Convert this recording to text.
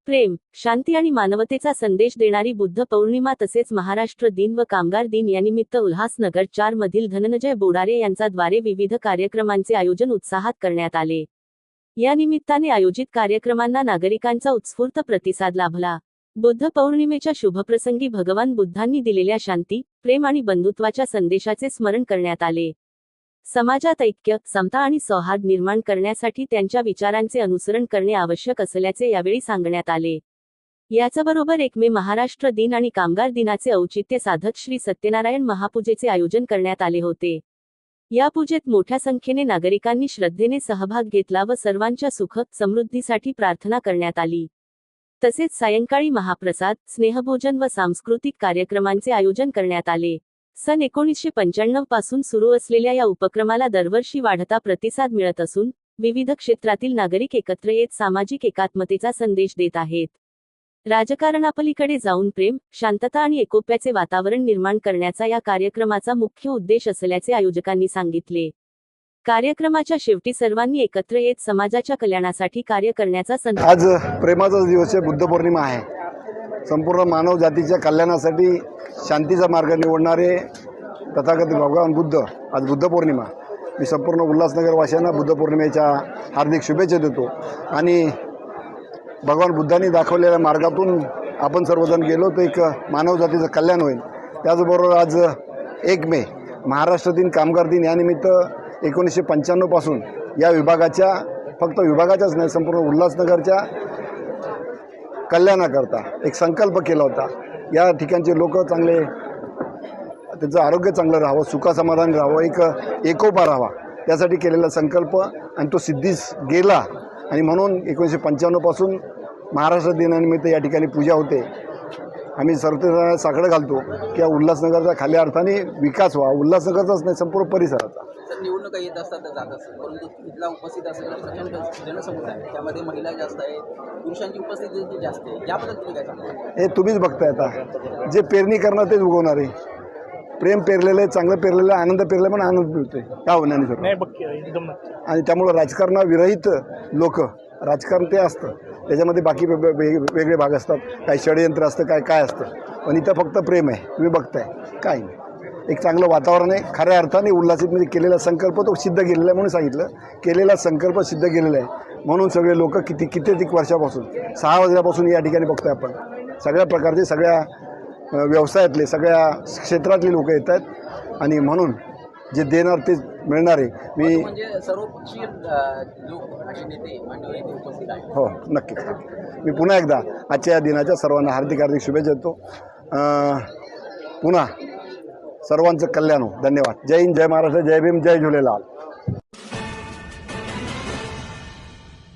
प्रेम, शांती आणि मानवतेचा संदेश देणारी बुद्ध पौर्णिमा तसेच महाराष्ट्र दिन व कामगार दिन यानिमित्त उल्हासनगर 4 मधील धनंजय बोडारे यांचा द्वारे विविध कार्यक्रमांचे आयोजन उत्साहात करण्यात आले। या निमित्ताने आयोजित कार्यक्रमांना नागरिकांचा उत्स्फूर्त प्रतिसाद लाभला। बुद्ध पौर्णिमेच्या शुभप्रसंगी भगवान बुद्धांनी दिलेल्या शांती, प्रेम आणि बंधुत्वाच्या संदेशाचे स्मरण करण्यात आले। समाजात ऐक्य, समता आणि सौहार्द निर्माण करण्यासाठी त्यांच्या विचारांचे अनुसरण करणे आवश्यक असल्याचे यावेळी सांगण्यात आले। याचबरोबर 1 मे महाराष्ट्र दिन आणि कामगार दिनाचे औचित्य साधत श्री सत्यनारायण महापूजेचे आयोजन करण्यात आले होते। या पूजेत मोठ्या संख्येने नागरिकांनी श्रद्धेने सहभाग घेतला व सर्वांच्या सुख, समृद्धीसाठी प्रार्थना करण्यात आली। तसेच सायंकाळी महाप्रसाद, स्नेहभोजन व सांस्कृतिक कार्यक्रमांचे आयोजन करण्यात आले। सन 1995 पासून सुरू असलेल्या या उपक्रमाला दरवर्षी वाढता प्रतिसाद मिळत असून विविध क्षेत्रातील नागरिक एकत्र येत सामाजिक एकात्मतेचा संदेश देत आहेत। राजकारणापलीकडे जाऊन प्रेम, शांतता आणि एकोप्याचे वातावरण निर्माण करण्याचा या कार्यक्रमाचा मुख्य उद्देश असल्याचे आयोजकांनी सांगितले। कार्यक्रमाच्या शेवटी सर्वांनी एकत्र येत समाजाच्या कल्याणासाठी कार्य करण्याचा संदेश। आज प्रेमाचा दिवस आहे, बुद्ध पौर्णिमा आहे। संपूर्ण मानव जातीच्या कल्याणासाठी शांतीचा मार्ग निवडणारे तथागत भगवान बुद्ध, आज बुद्ध पौर्णिमा। मी संपूर्ण उल्हासनगर वासियांना बुद्ध पौर्णिमेच्या हार्दिक शुभेच्छा देतो आणि भगवान बुद्धांनी दाखवलेल्या मार्गातून आपण सर्वजण गेलो तर एक मानव जातीचं कल्याण होईल। त्याचबरोबर आज 1 मे महाराष्ट्र दिन, कामगार दिन यानिमित्त 1995 पासून या विभागाच्या, फक्त विभागाच्याच नाही संपूर्ण उल्हासनगरच्या कल्याणाकरता एक संकल्प केला होता। या ठिकाणचे लोक चांगले, त्यांचं आरोग्य चांगलं राहावं, सुखासमाधान राहावं, एक एकोपा राहावा, त्यासाठी केलेला संकल्प आणि तो सिद्धीस गेला। आणि म्हणून 1995 पासून महाराष्ट्र दिनानिमित्त या ठिकाणी पूजा होते। आम्ही सर्व साकडं घालतो की उल्हासनगरचा खाल्या अर्थाने विकास व्हावा, उल्हासनगरचाच नाही संपूर्ण परिसराचा। निवडणुका येत असतात तर जात असतात, परंतु तिथला उपस्थित असलेला प्रचंड जनसमुदाय आहे, त्यामध्ये महिला जास्त आहेत, पुरुषांची उपस्थिती जास्त आहे। याबद्दल तुम्ही काय सांगता? हे तुम्हीच बघताय, आता जे पेरणी करणार तेच उगवणार आहे। प्रेम पेरलेलं आहे, चांगलं पेरलेलं आहे, आनंद पेरलेला पण आनंद मिळतोय का होण्याने। आणि त्यामुळं राजकारणाविरहित लोक, राजकारण ते असतं, त्याच्यामध्ये बाकी वेगळे भाग असतात, काही षडयंत्र असतं, काय असतं, पण इथं फक्त प्रेम आहे। तुम्ही बघताय काही नाही, एक चांगलं वातावरण आहे। खऱ्या अर्थाने उल्हासितमध्ये केलेला संकल्प तो सिद्ध केलेला आहे, म्हणून सांगितलं केलेला संकल्प सिद्ध केलेला आहे। म्हणून सगळे लोक कित्येक वर्षापासून 6 वाजल्यापासून या ठिकाणी बघतोय आपण, सगळ्या प्रकारचे, सगळ्या व्यवसायातले, सगळ्या क्षेत्रातले लोक येत आहेत आणि म्हणून जे देणार ते मिळणार आहे। मी म्हणजे सर्वपक्षीय लोक आणि नेते मंडळी उपस्थित आहेत। हो, नक्कीच। मी पुन्हा एकदा आजच्या या दिनाच्या सर्वांना हार्दिक शुभेच्छा देतो। पुन्हा सर्वांचं कल्याण हो। धन्यवाद। जय हिंद, जय महाराष्ट्र, जय भीम, जय झुलेलाल।